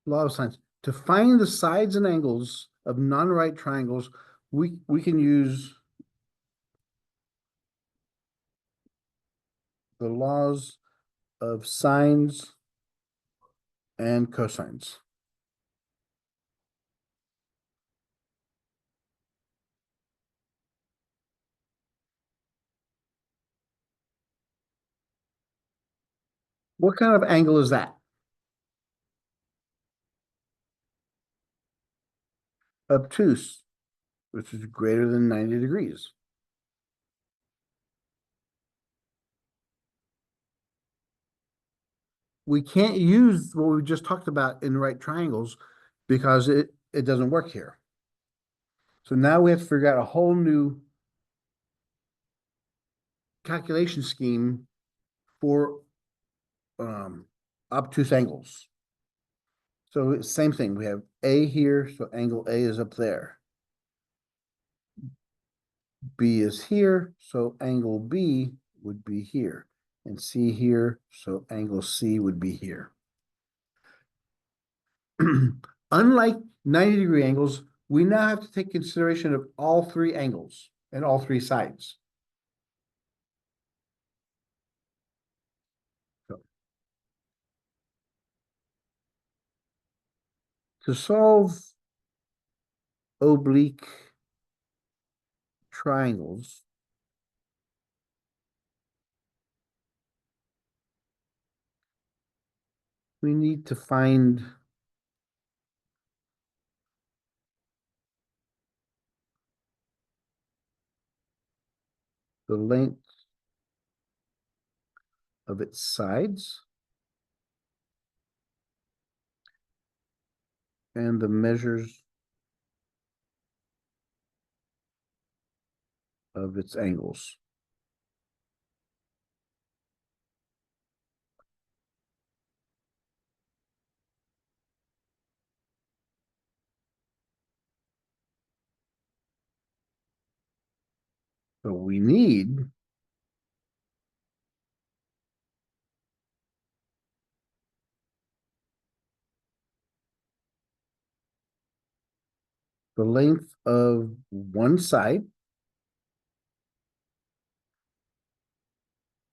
Law of science. To find the sides and angles of non-right triangles, we can use the laws of sines and cosines. What kind of angle is that? Obtuse, which is greater than 90 degrees. We can't use what we just talked about in right triangles because it doesn't work here. So now we have to figure out a whole new calculation scheme for obtuse angles. So same thing, we have A here, so angle A is up there. B is here, so angle B would be here. And C here, so angle C would be here. Unlike 90-degree angles, we now have to take consideration of all three angles and all three sides. So, to solve oblique triangles, we need to find the length of its sides and the measures of its angles. So we need the length of one side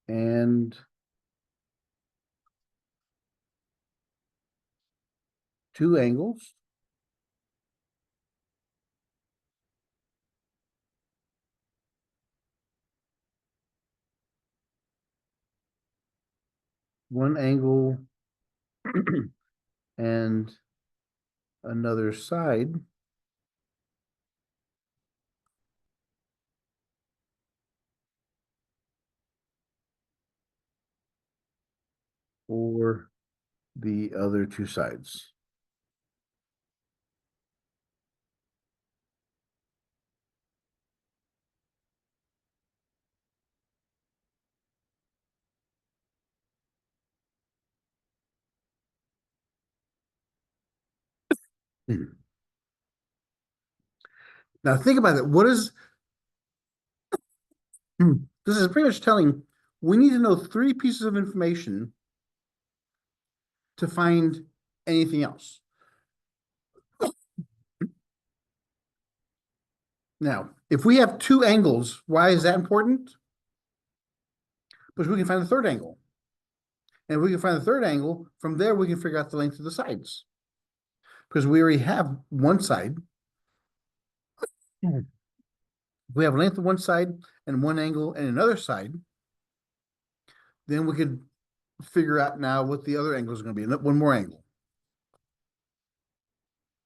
and two angles one angle and another side for the other two sides. Now think about it. What is this is pretty much telling we need to know three pieces of information to find anything else. Now, if we have two angles, why is that important? Because we can find the third angle. And if we can find the third angle, from there we can figure out the length of the sides. Because we already have one side. If we have length of one side and one angle and another side, then we could figure out now what the other angle is going to be. One more angle.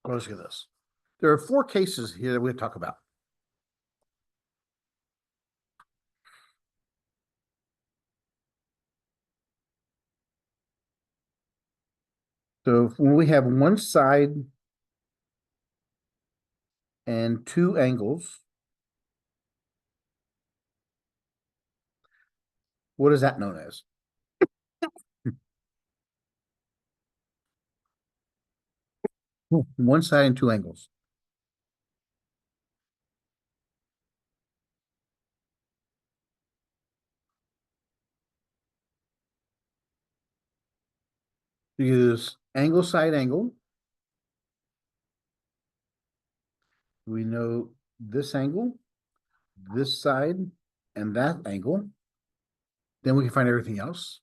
Let's look at this. There are four cases here that we talk about. So when we have one side and two angles, what is that known as? One side and two angles. You use angle, side, angle. we know this angle, this side, and that angle. Then we can find everything else.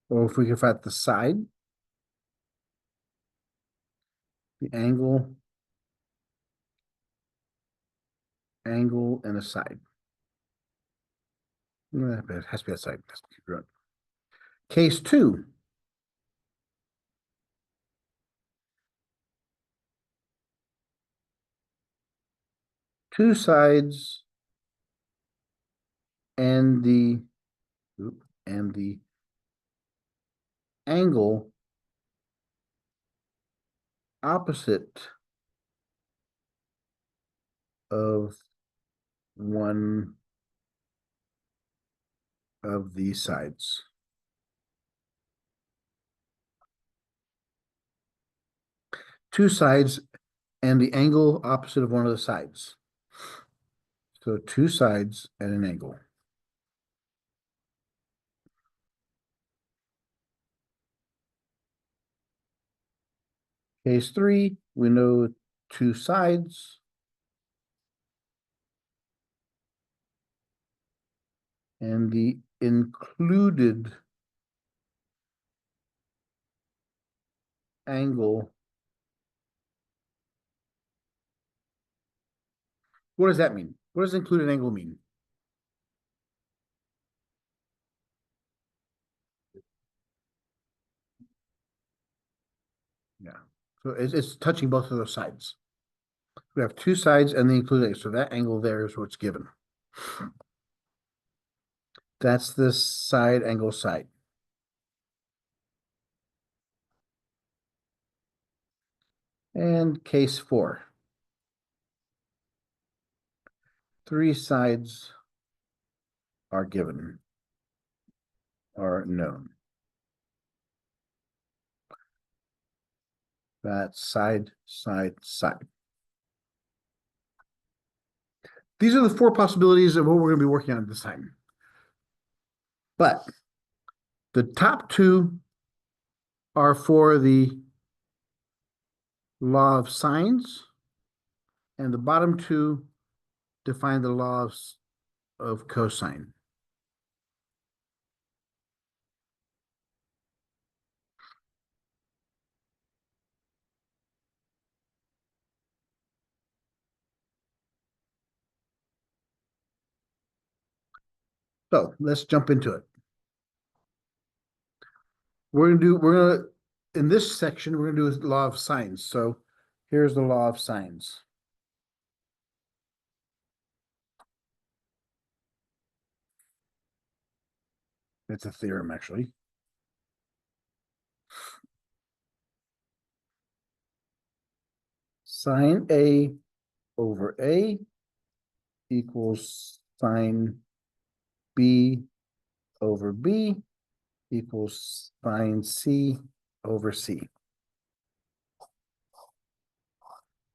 Or if we can find the side, the angle, and the side. It has to be that side. Case 2. Two sides and the angle opposite of one of these sides. Two sides and the angle opposite of one of the sides. So two sides and an angle. Case 3, we know two sides and the included angle. What does that mean? What does included angle mean? Yeah. So it's touching both of those sides. We have two sides and the included angle. So that angle there is what's given. That's the side angle side. And case 4. Three sides are given, are known. That's side, side, side. These are the 4 possibilities of what we're going to be working on this time. But the top 2 are for the law of sines, and the bottom 2 define the laws of cosine. So let's jump into it. In this section, we're gonna do the law of sines. So here's the law of sines. It's a theorem, actually. Sine A over A equals sine B over B equals sine C over C.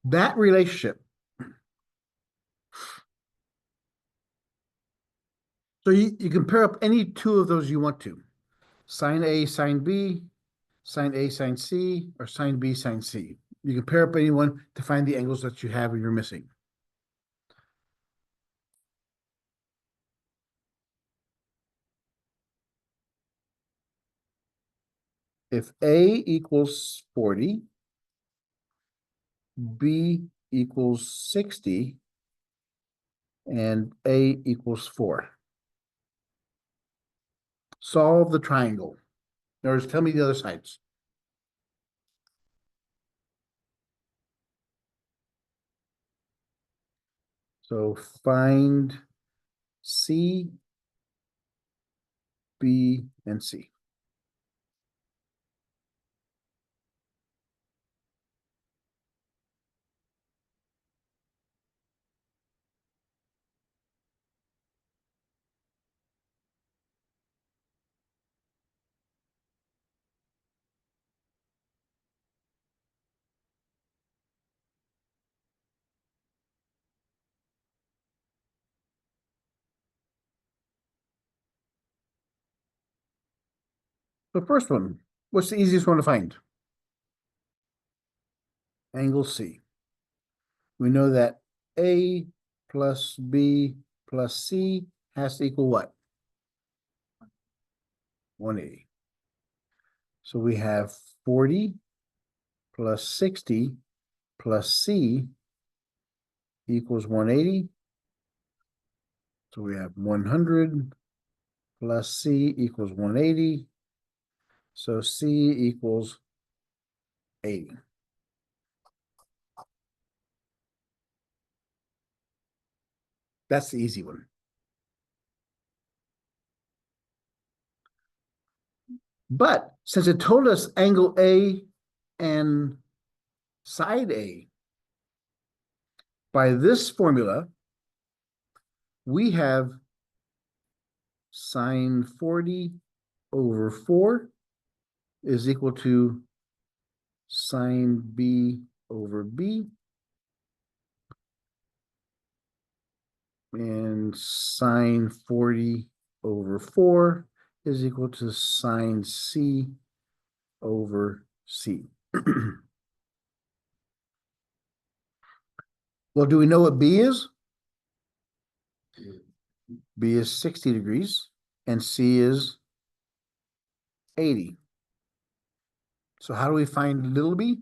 That relationship. So you can pair up any 2 of those you want to. Sine A, sine B, sine A, sine C, or sine B, sine C. You can pair up any one to find the angles that you have or you're missing. If A equals 40, B equals 60, and A equals 4. Solve the triangle. In other words, tell me the other sides. So find C, B, and C. The first one, what's the easiest one to find? Angle C. we know that A plus B plus C has to equal what? 180. So we have 40 plus 60 plus C equals 180. So we have 100 plus C equals 180. So C equals 80. That's the easy one. But since it told us angle A and side A, by this formula, we have sine 40 over 4 is equal to sine B over B. And sine 40 over 4 is equal to sine C over C. Well, do we know what B is? B is 60 degrees and C is 80. So how do we find little b?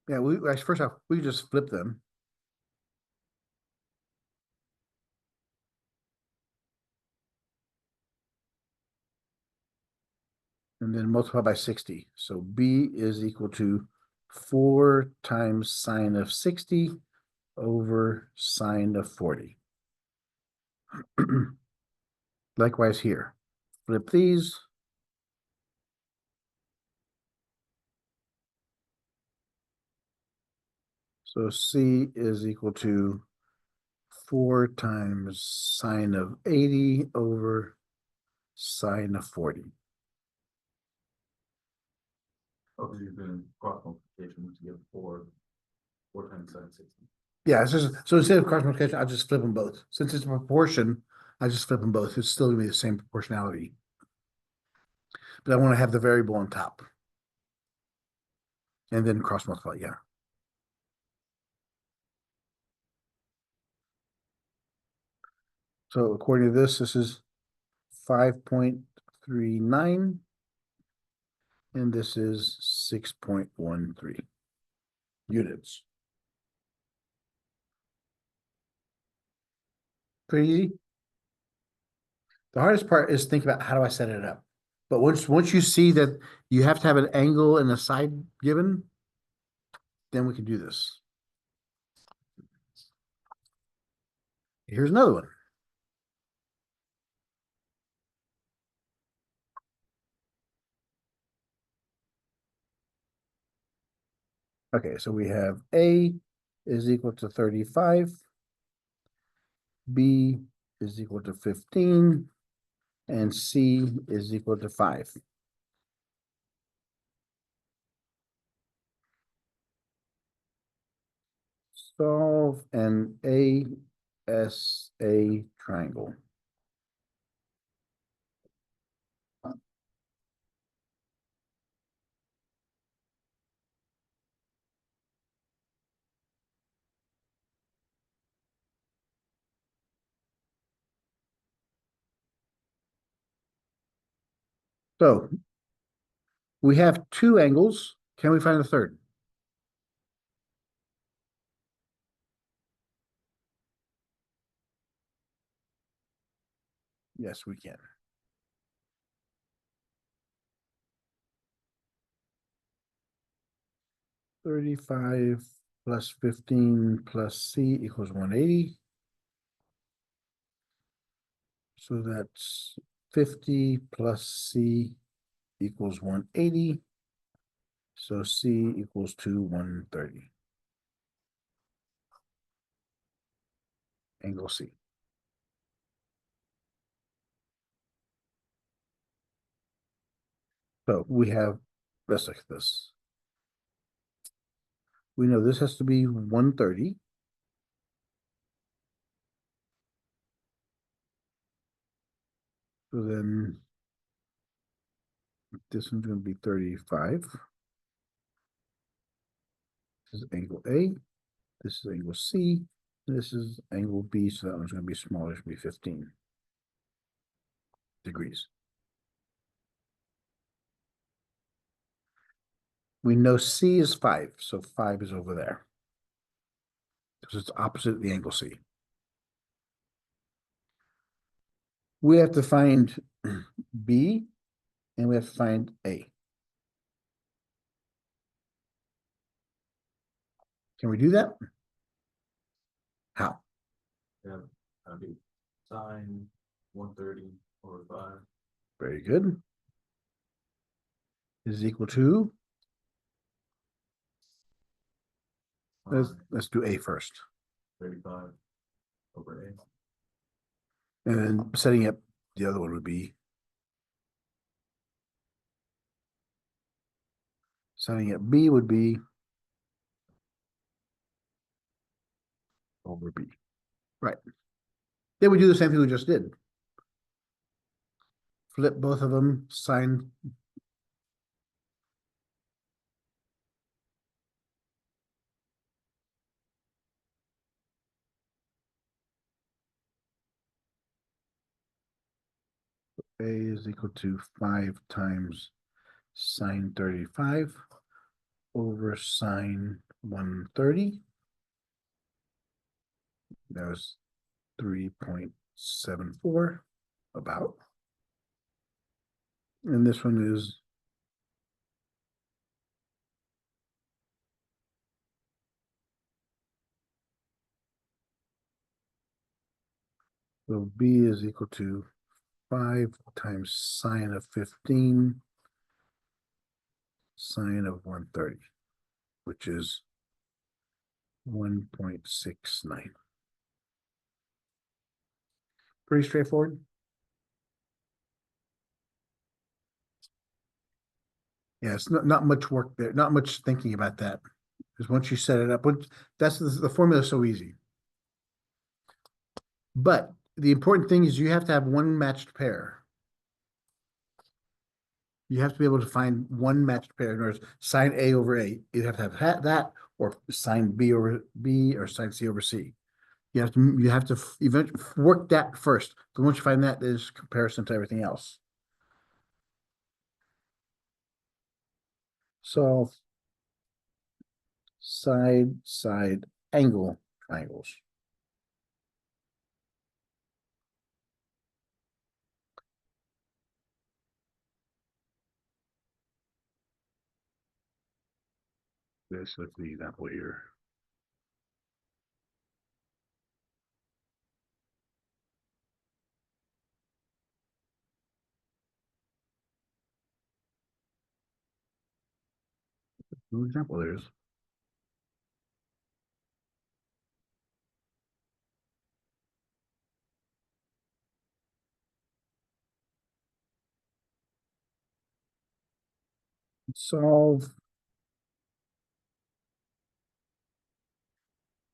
Yeah, first off, we just flip them. And then multiply by 60. So B is equal to 4 times sine of 60 over sine of 40. Likewise here. Flip these. So C is equal to 4 times sine of 80 over sine of 40. Oh, because you're doing cross multiplication to get four times sine 60. Yeah, it's just, so instead of cross multiplication, I'll just flip them both. Since it's a proportion, I just flip them both. It's still gonna be the same proportionality. But I want to have the variable on top. And then cross multiply, yeah. So according to this is 5.39. And this is 6.13 units. Pretty easy. The hardest part is think about how do I set it up. But once you see that you have to have an angle and a side given, then we can do this. Here's another one. Okay, so we have A is equal to 35, B is equal to 15, and C is equal to 5. Solve an ASA triangle. So we have two angles. Can we find a third? Yes, we can. $35 plus 15 plus C equals 180. So that's 50 plus C equals 180. So C equals to 130. Angle C. So we have, let's look at this. We know this has to be 130. So then this one's going to be 35. This is angle A, this is angle C, this is angle B, so that one's gonna be smaller, it's gonna be 15 degrees. We know C is 5, so 5 is over there. Because it's opposite the angle C. We have to find B and we have to find A. Can we do that? How? Yeah, that'd be sine 130 over 5. Very good. Is equal to, let's do A first. 35 over A. And then setting up the other one would be setting up B would be over B. Right. Then we do the same thing we just did. Flip both of them, sine. A is equal to 5 times sine 35 over sine 130. That was 3.74 about. And this one is so B is equal to 5 times sine of 15 sine of 130, which is 1.69. Pretty straightforward. Yeah, it's not much work there, not much thinking about that. Because once you set it up, that's the formula is so easy. But the important thing is you have to have one matched pair. You have to be able to find one matched pair. In other words, sine A over A, you have to have that, or sine B over B, or sine C over C. You have to eventually work that first. But once you find that, there's comparison to everything else. So side angle triangles. Let's look at the example here. No example there is. Solve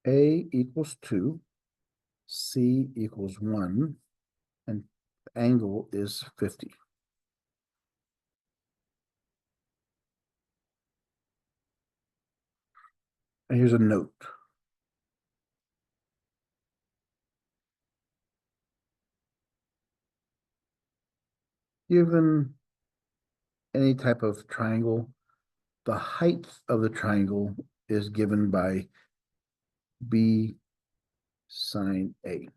A equals 2, C equals 1, and angle is 50. And here's a note. Given any type of triangle, the height of the triangle is given by B sine A.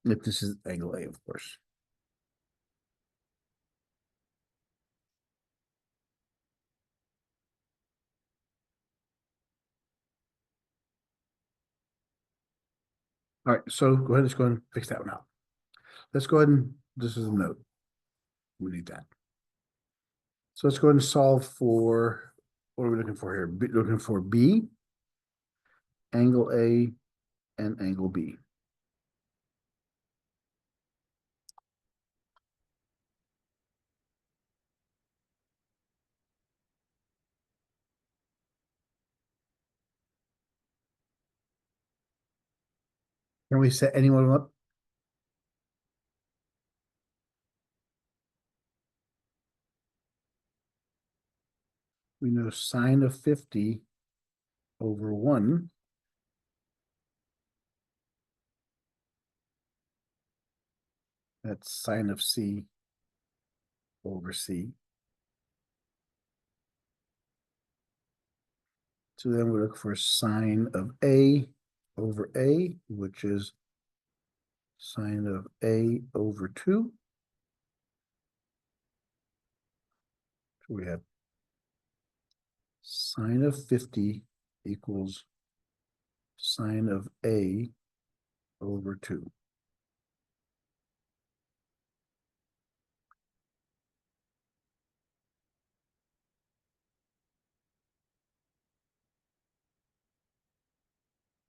If this is angle A, of course. All right, so go ahead, let's go and fix that one out. Let's go ahead and, this is a note. We need that. So let's go ahead and solve for, what are we looking for here? Looking for B, angle A, and angle B. Can we set any one of them up? We know sine of 50 over 1. That's sine of C over C. So then we look for sine of A over A, which is sine of A over 2. So we have sine of 50 equals sine of A over 2.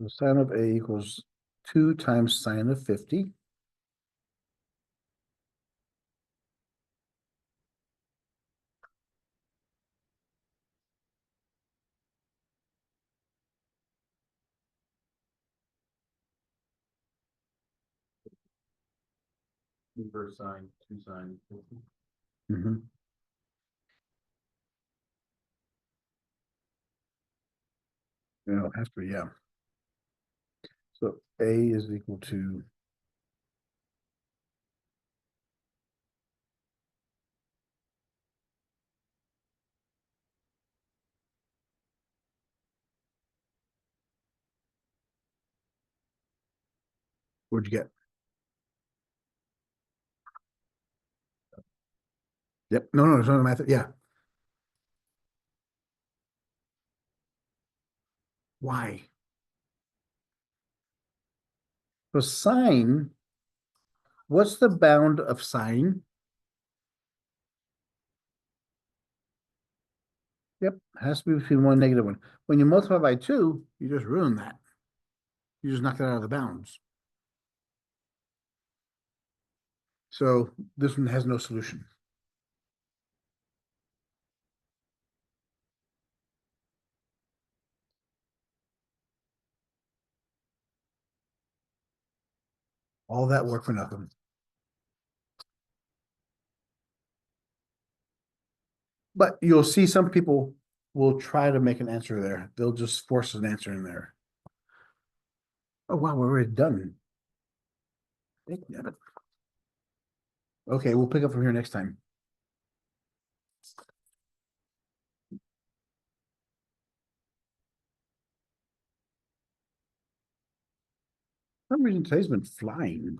So sine of A equals 2 times sine of 50. Inverse sine, 2 sine 50. Mhm. No, it has to be, yeah. So A is equal to what'd you get? Yep, no, it's not a math, yeah. Why? So sine, what's the bound of sine? Yep, has to be between 1 and -1. When you multiply by 2, you just ruin that. You just knock it out of the bounds. So this one has no solution. All that work for nothing. But you'll see some people will try to make an answer there. They'll just force an answer in there. Oh, wow, we're already done. Damn it. Okay, we'll pick up from here next time. For some reason today's been flying.